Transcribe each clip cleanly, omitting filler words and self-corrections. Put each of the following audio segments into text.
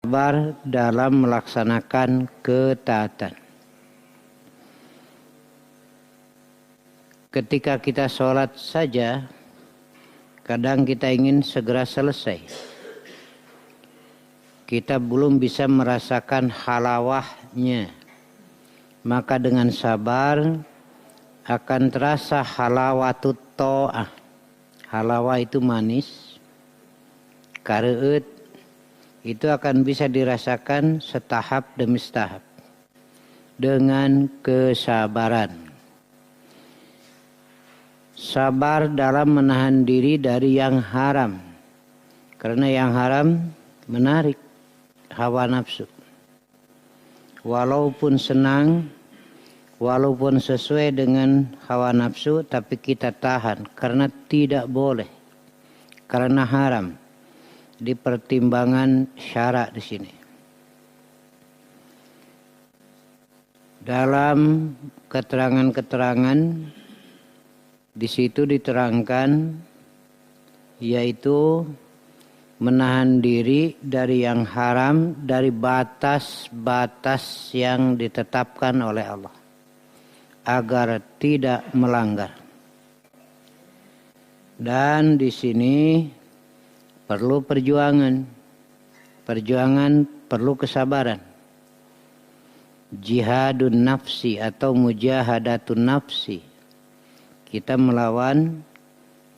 sabar dalam melaksanakan ketaatan. Ketika kita sholat saja, kadang kita ingin segera selesai. Kita belum bisa merasakan halawahnya. Maka dengan sabar akan terasa halawatut ta'ah. Halawah itu manis. Kareut itu akan bisa dirasakan setahap demi setahap. Dengan kesabaran. Sabar dalam menahan diri dari yang haram. Karena yang haram menarik hawa nafsu. Walaupun senang, walaupun sesuai dengan hawa nafsu, tapi kita tahan karena tidak boleh, karena haram. Di pertimbangan syara di sini. Dalam keterangan-keterangan di situ diterangkan, yaitu menahan diri dari yang haram, dari batas-batas yang ditetapkan oleh Allah, agar tidak melanggar. Dan di sini perlu perjuangan. Perjuangan perlu kesabaran. Jihadun nafsi atau mujahadatun nafsi. Kita melawan,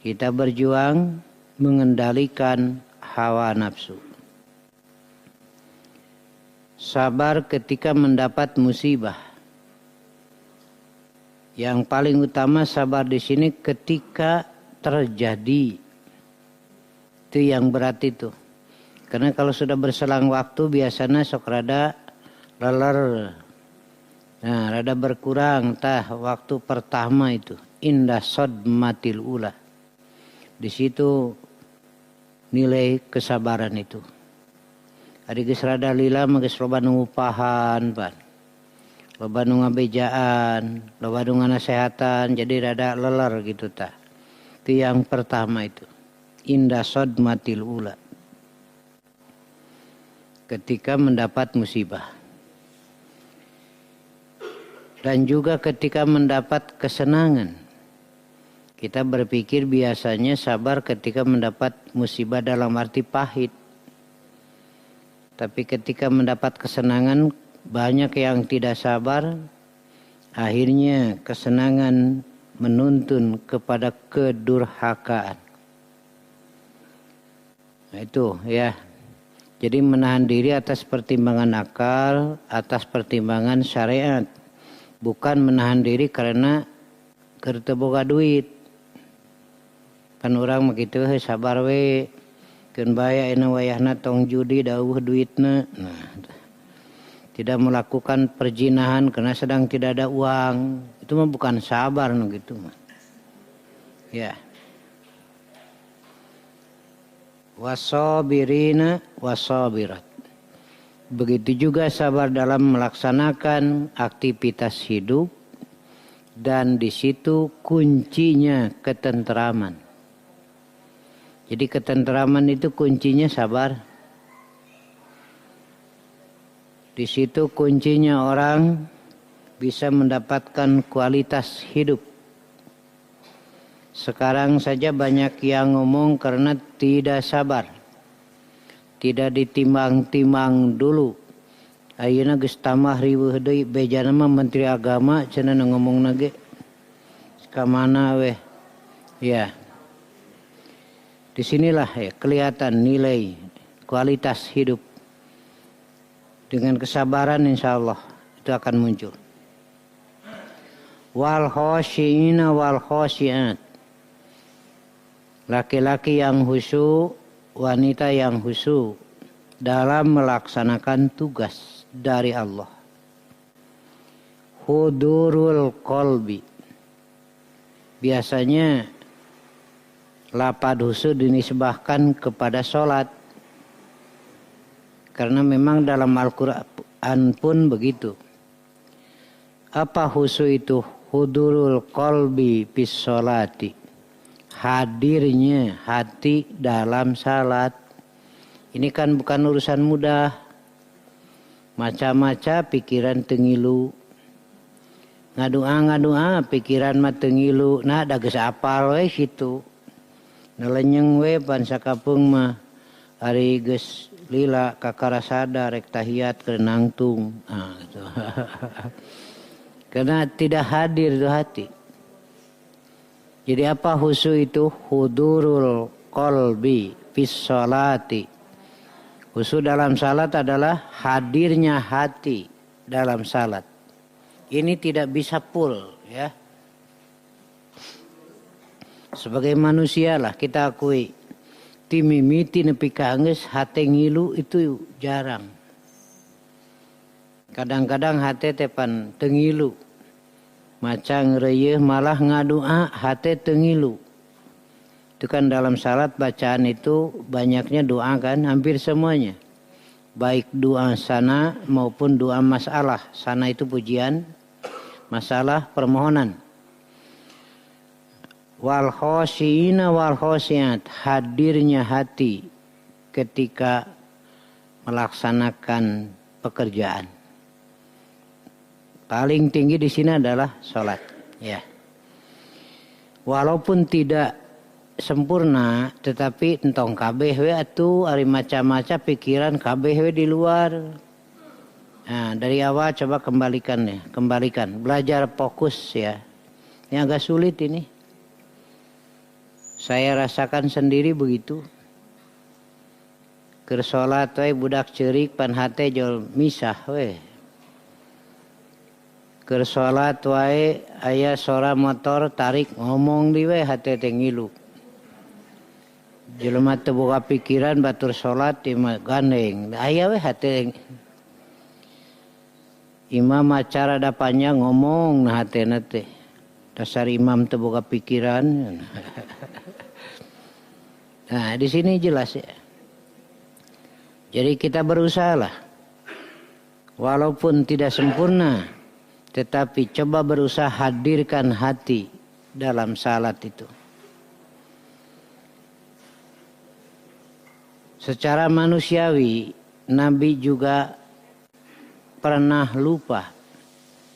kita berjuang mengendalikan hawa nafsu. Sabar ketika mendapat musibah. Yang paling utama sabar di sini ketika terjadi. Itu yang berat itu. Karena kalau sudah berselang waktu biasanya sok rada leler. Nah, rada berkurang waktu pertama itu. Indah sodmatil ula. Di situ nilai kesabaran itu. Ari geus rada lila mah geus loba nu ngupahan pan. Loba nu ngabejaan, loba nu nganasehatan, jadi rada leler gitu tah. Itu yang pertama itu. Indah sodmatil ula. Ketika mendapat musibah. Dan juga ketika mendapat kesenangan. Kita berpikir biasanya sabar ketika mendapat musibah dalam arti pahit. Tapi ketika mendapat kesenangan, banyak yang tidak sabar. Akhirnya kesenangan menuntun kepada kedurhakaan. Nah itu ya. Jadi menahan diri atas pertimbangan akal, atas pertimbangan syariat. Bukan menahan diri karena keur teu boga duit. Kan urang mah kitu sabar we. Keun baya ina wayahna tong judi dawuh duitna. Nah, tidak melakukan perjinahan karena sedang tidak ada uang. Itu mah bukan sabar no gitu mah. Ya. Wasabirina wasabirat. Begitu juga sabar dalam melaksanakan aktivitas hidup dan di situ kuncinya ketenteraman. Jadi ketenteraman itu kuncinya sabar. Di situ kuncinya orang bisa mendapatkan kualitas hidup. Sekarang saja banyak yang ngomong karena tidak sabar. Tidak ditimbang-timbang dulu. Ayeuna geus tamah riweuh deui bejana mah Menteri Agama cenah ngomongna ge. Ka mana weh? Ya. Disinilah ya kelihatan nilai kualitas hidup. Dengan kesabaran insya Allah itu akan muncul. Wal khosyiina wal khosyiat. Laki-laki yang khusyuk, wanita yang khusyuk dalam melaksanakan tugas dari Allah. Hudurul qalbi. Biasanya lapad khusyuk dinisbahkan kepada sholat. Karena memang dalam Al-Quran pun begitu. Apa khusyuk itu? Hudurul qalbi bis sholati. Hadirnya hati dalam salat. Ini kan bukan urusan mudah. Maca-maca pikiran tengilu. Ngadua pikiran mah tengilu. Nah da geus apal we situ. Nalenyeng we pan sakapeung mah ari geus lila kakarasada rek tahiyat keur nangtung. Gitu. Karena tidak hadir itu hati. Jadi apa khusyuk itu? Hudurul qalbi fis sholati. Khusyuk dalam salat adalah hadirnya hati dalam salat. Ini tidak bisa full ya. Sebagai manusia lah kita akui. Timimiti nepi ka geus hate ngilu itu jarang. Kadang-kadang hate teh pan teu ngilu. Maca ngeureuyeun malah ngadua hate teu ngilu. Itu kan dalam salat bacaan itu banyaknya doa kan, hampir semuanya. Baik doa sana maupun doa masalah. Sana itu pujian, masalah permohonan. Wal khosyiina wal khosyat, hadirnya hati ketika melaksanakan pekerjaan. Paling tinggi di sini adalah sholat. Ya. Walaupun tidak sempurna, tetapi entong kabeh we atuh ari maca-maca pikiran kabeh we di luar. Nah, dari awal coba kembalikan. Belajar fokus ya. Ini agak sulit ini. Saya rasakan sendiri begitu. Keur salat we budak ceurik pan hate jol misah we. Keur salat wae aya suara motor tarik ngomong di we hate teh ngilu. Jelema teu boga pikiran batur salat imah gandeng. Aya we hate imam acara da panjang ngomong nah hatena teh. Dasar imam teu boga pikiran. Nah, di sini jelas ya. Jadi kita berusaha lah. Walaupun tidak sempurna, tetapi coba berusaha hadirkan hati dalam salat itu. Secara manusiawi, Nabi juga pernah lupa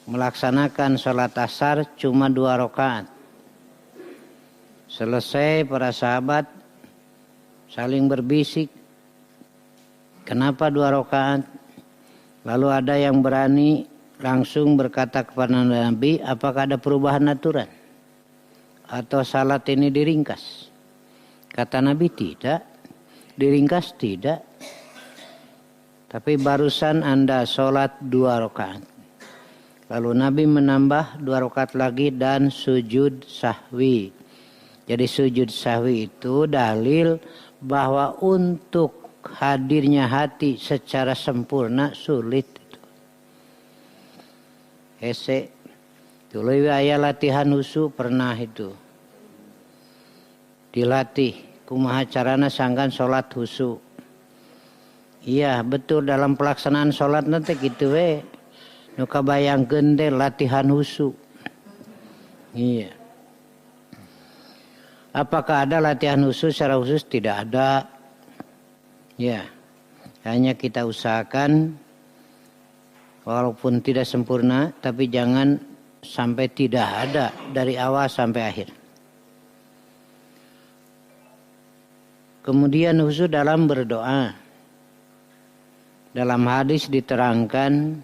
melaksanakan salat asar cuma 2 rakaat. Selesai para sahabat saling berbisik, kenapa 2 rakaat? Lalu ada yang berani langsung berkata kepada Nabi, apakah ada perubahan aturan? Atau salat ini diringkas? Kata Nabi, tidak. Diringkas tidak. Tapi barusan Anda sholat 2 rakaat. Lalu Nabi menambah 2 rakaat lagi dan sujud sahwi. Jadi sujud sahwi itu dalil bahwa untuk hadirnya hati secara sempurna sulit itu. Hese tuluy aya latihan husu pernah itu. Dilatih kumaha carana sangkan salat husu. Iya, betul dalam pelaksanaan salat nanti gitu we. Nu kabayangkeun teh latihan husu. Iya. Apakah ada latihan khusus secara khusus? Tidak ada. Ya, hanya kita usahakan walaupun tidak sempurna, tapi jangan sampai tidak ada dari awal sampai akhir. Kemudian khusus dalam berdoa. Dalam hadis diterangkan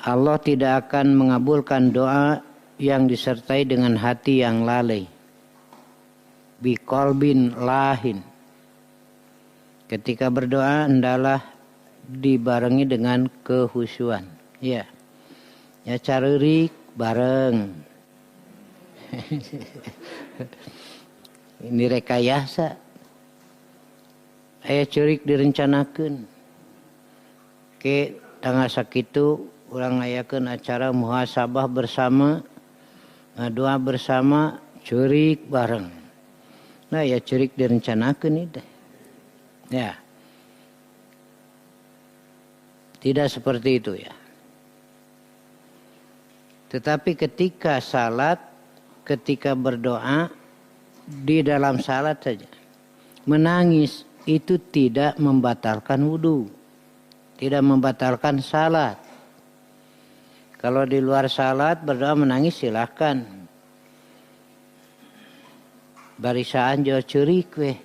Allah tidak akan mengabulkan doa yang disertai dengan hati yang lalai. Biqalbin lahin. Ketika berdoa hendaklah dibarengi dengan kehusuan. Ya. Ya careurik bareng. Ini rekayasa. Aya ceurik direncanakeun. Ke tanggal sakitu urang ngayakeun acara muhasabah bersama, doa bersama, ceurik bareng. Nah ya ceurik direncanakeun itu. Ya. Tidak seperti itu ya. Tetapi ketika salat, ketika berdoa, di dalam salat saja. Menangis itu tidak membatalkan wudu. tidak membatalkan salat. Kalau di luar salat berdoa menangis silahkan. Barisaan jauh cerik weh.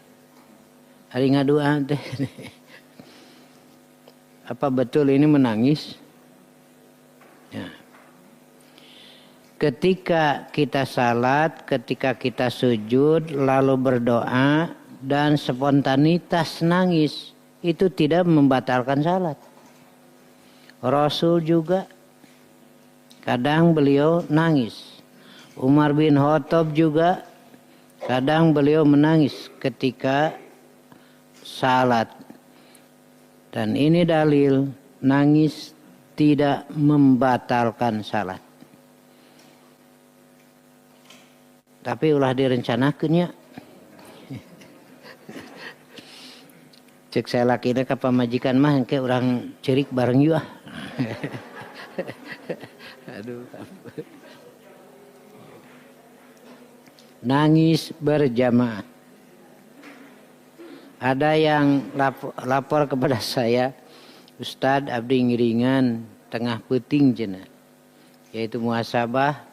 Hari ngaduan teh. Apa betul ini menangis? Ya. Ketika kita salat, ketika kita sujud, lalu berdoa dan spontanitas nangis, itu tidak membatalkan salat. Rasul juga kadang beliau nangis. Umar bin Khattab juga kadang beliau menangis ketika salat. Dan ini dalil nangis tidak membatalkan salat. Tapi ulah direncanakeun nya. Cek saya lakina ka pamajikan mah engke urang cerik bareng yeuh. Aduh. Nangis berjamaah. Ada yang lapor kepada saya, Ustadz abdi ngiringan tengah peuting cenah. Yaitu muhasabah.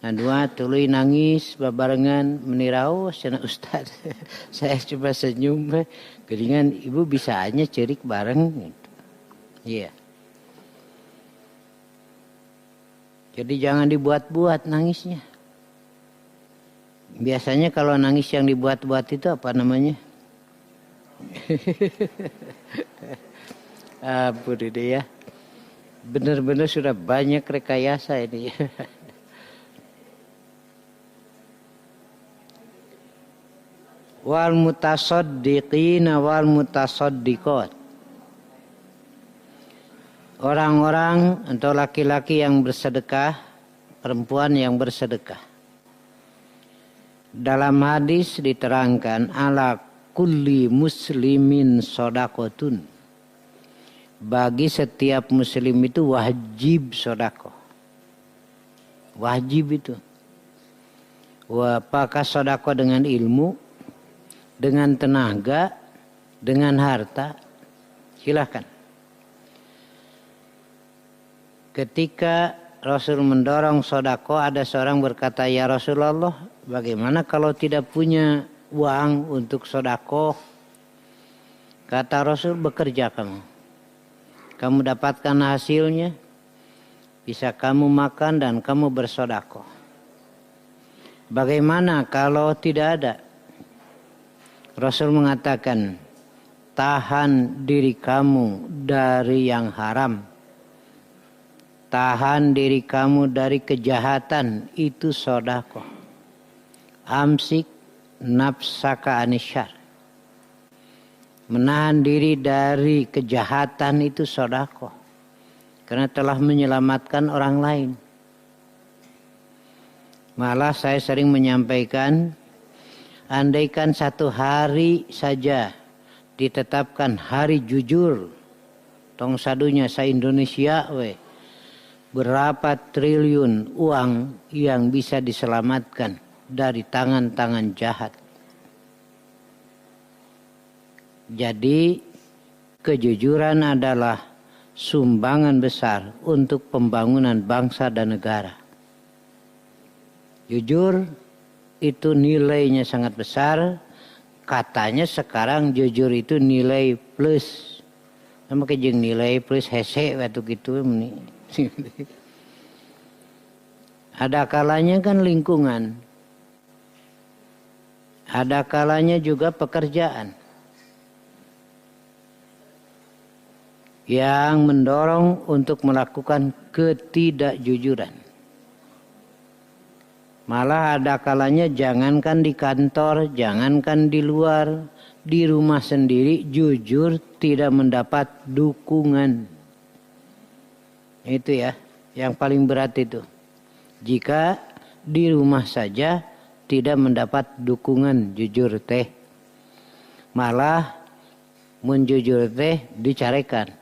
Dua tuluy nangis babarengan meniraos cenah Ustadz. Saya coba senyum geringan ibu bisa aja cerik bareng gitu. Iya. Yeah. Jadi jangan dibuat-buat nangisnya. Biasanya kalau nangis yang dibuat-buat itu apa namanya? Ampun ini ya. Benar-benar sudah banyak rekayasa ini. Wal mutasaddiqina wal mutasaddiqat. Orang-orang atau laki-laki yang bersedekah, perempuan yang bersedekah. Dalam hadis diterangkan ala kulli muslimin sodakotun. Bagi setiap muslim itu wajib sodakoh. Wajib itu. Apakah sodakoh dengan ilmu, dengan tenaga, dengan harta? Silakan. Ketika Rasul mendorong sodako, ada seorang berkata, ya Rasulullah, bagaimana kalau tidak punya uang untuk sodako? Kata Rasul, bekerja kamu. Kamu dapatkan hasilnya, bisa kamu makan dan kamu bersodako. Bagaimana kalau tidak ada? Rasul mengatakan, tahan diri kamu dari yang haram. Tahan diri kamu dari kejahatan, itu sodako. Amsik nafsaka anisyar. Menahan diri dari kejahatan itu sodako. Karena telah menyelamatkan orang lain. Malah saya sering menyampaikan, andaikan satu hari saja ditetapkan hari jujur, tong sadunya sa-Indonesia we. Berapa triliun uang yang bisa diselamatkan dari tangan-tangan jahat. Jadi kejujuran adalah sumbangan besar untuk pembangunan bangsa dan negara. Jujur itu nilainya sangat besar. Katanya sekarang jujur itu nilai plus. Sama kejeng nilai plus hese waktu gitu. Ada kalanya kan lingkungan. Ada kalanya juga pekerjaan. Yang mendorong untuk melakukan ketidakjujuran. Malah ada kalanya jangankan di kantor, jangankan di luar, di rumah sendiri jujur tidak mendapat dukungan. Itu ya, yang paling berat itu. Jika di rumah saja tidak mendapat dukungan jujur teh. Malah menjujur teh dicarekan.